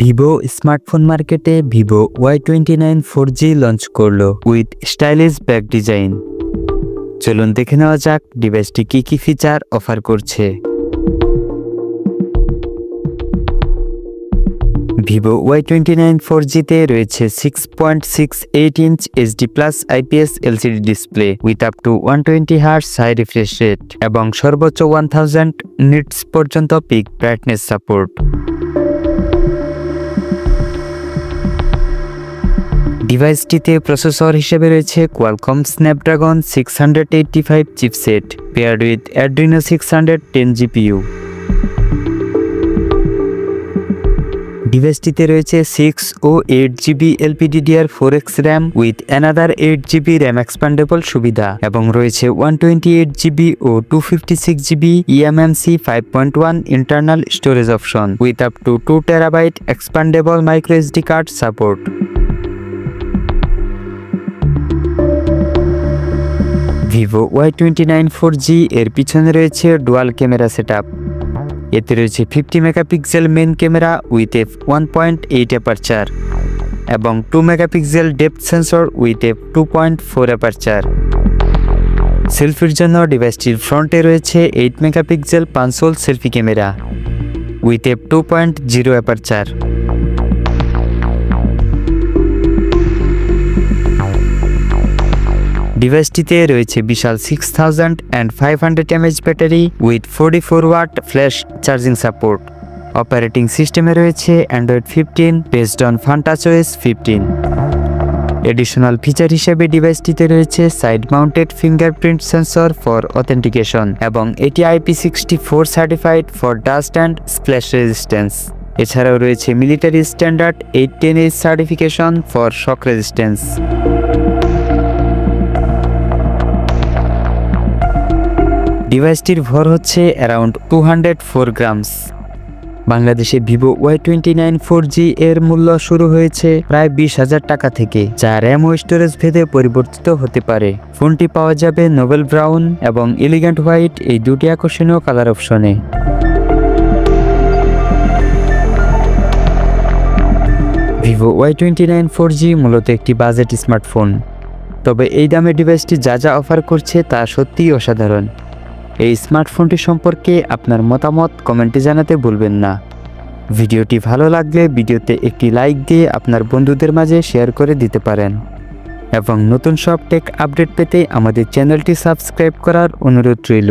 Vivo smartphone মার্কেটে Vivo Y29 4G launch করলো with stylish back design. চলুন দেখে নেওয়া যাক ডিভাইসটি কি ফিচার অফার করছে। ভিভো Y29 4G তে রয়েছে 6.68 inch HD+ IPS LCD display with up to 120 Hz high refresh rate এবং সর্বোচ্চ 1000 নিটস পর্যন্ত পিক ব্রাইটনেস সাপোর্ট। ডিভাইসটিতে প্রসেসর হিসেবে রয়েছে Qualcomm Snapdragon 685 chipset paired with Adreno 610 GPU। ডিভাইসটিতে রয়েছে 6 ও 8GB LPDDR4X RAM with another 8GB RAM expandable সুবিধা এবং রয়েছে 128GB ও 256GB eMMC 5.1 internal storage option with up to 2TB expandable microSD card support. Vivo Y29 4G এর পিছনে রয়েছে ডুয়াল ক্যামেরা সেটআপ। এতে রয়েছে 50 megapixel main camera with f1.8 aperture এবং 2 megapixel depth sensor with f2.4 aperture. সেলফির জন্য ডিভাইসটির ফ্রন্টে রয়েছে 8 megapixel punch hole selfie camera with f2.0 aperture. ডিভাইসটিতে রয়েছে বিশাল 6500 mAh battery with 44 watt flash charging support. Operating সিস্টেমে রয়েছে Android 15 based on FunTouchOS 15। Additional feature হিসেবে ডিভাইসটিতে রয়েছে side mounted fingerprint sensor for authentication এবং এটি IP64 certified for dust and splash resistance. এছাড়াও রয়েছে military standard 810H certification for shock resistance. ডিভাইসটির ভর হচ্ছে অ্যারাউন্ড 204 গ্রামস। বাংলাদেশে ভিভো Y29 4G এর মূল্য শুরু হয়েছে প্রায় 20,000 টাকা থেকে, যা র্যাম ও স্টোরেজ ভেদে পরিবর্তিত হতে পারে। ফোনটি পাওয়া যাবে নোবেল ব্রাউন এবং এলিগেন্ট হোয়াইট এই দুটি আকর্ষণীয় কালার অপশনে। ভিভো Y29 4G মূলত একটি বাজেট স্মার্টফোন, তবে এই দামে ডিভাইসটি যা অফার করছে তা সত্যিই অসাধারণ। এই স্মার্টফোনটি সম্পর্কে আপনার মতামত কমেন্টে জানাতে ভুলবেন না। ভিডিওটি ভালো লাগলে ভিডিওতে একটি লাইক দিয়ে আপনার বন্ধুদের মাঝে শেয়ার করে দিতে পারেন এবং নতুন সব টেক আপডেট পেতে আমাদের চ্যানেলটি সাবস্ক্রাইব করার অনুরোধ রইল।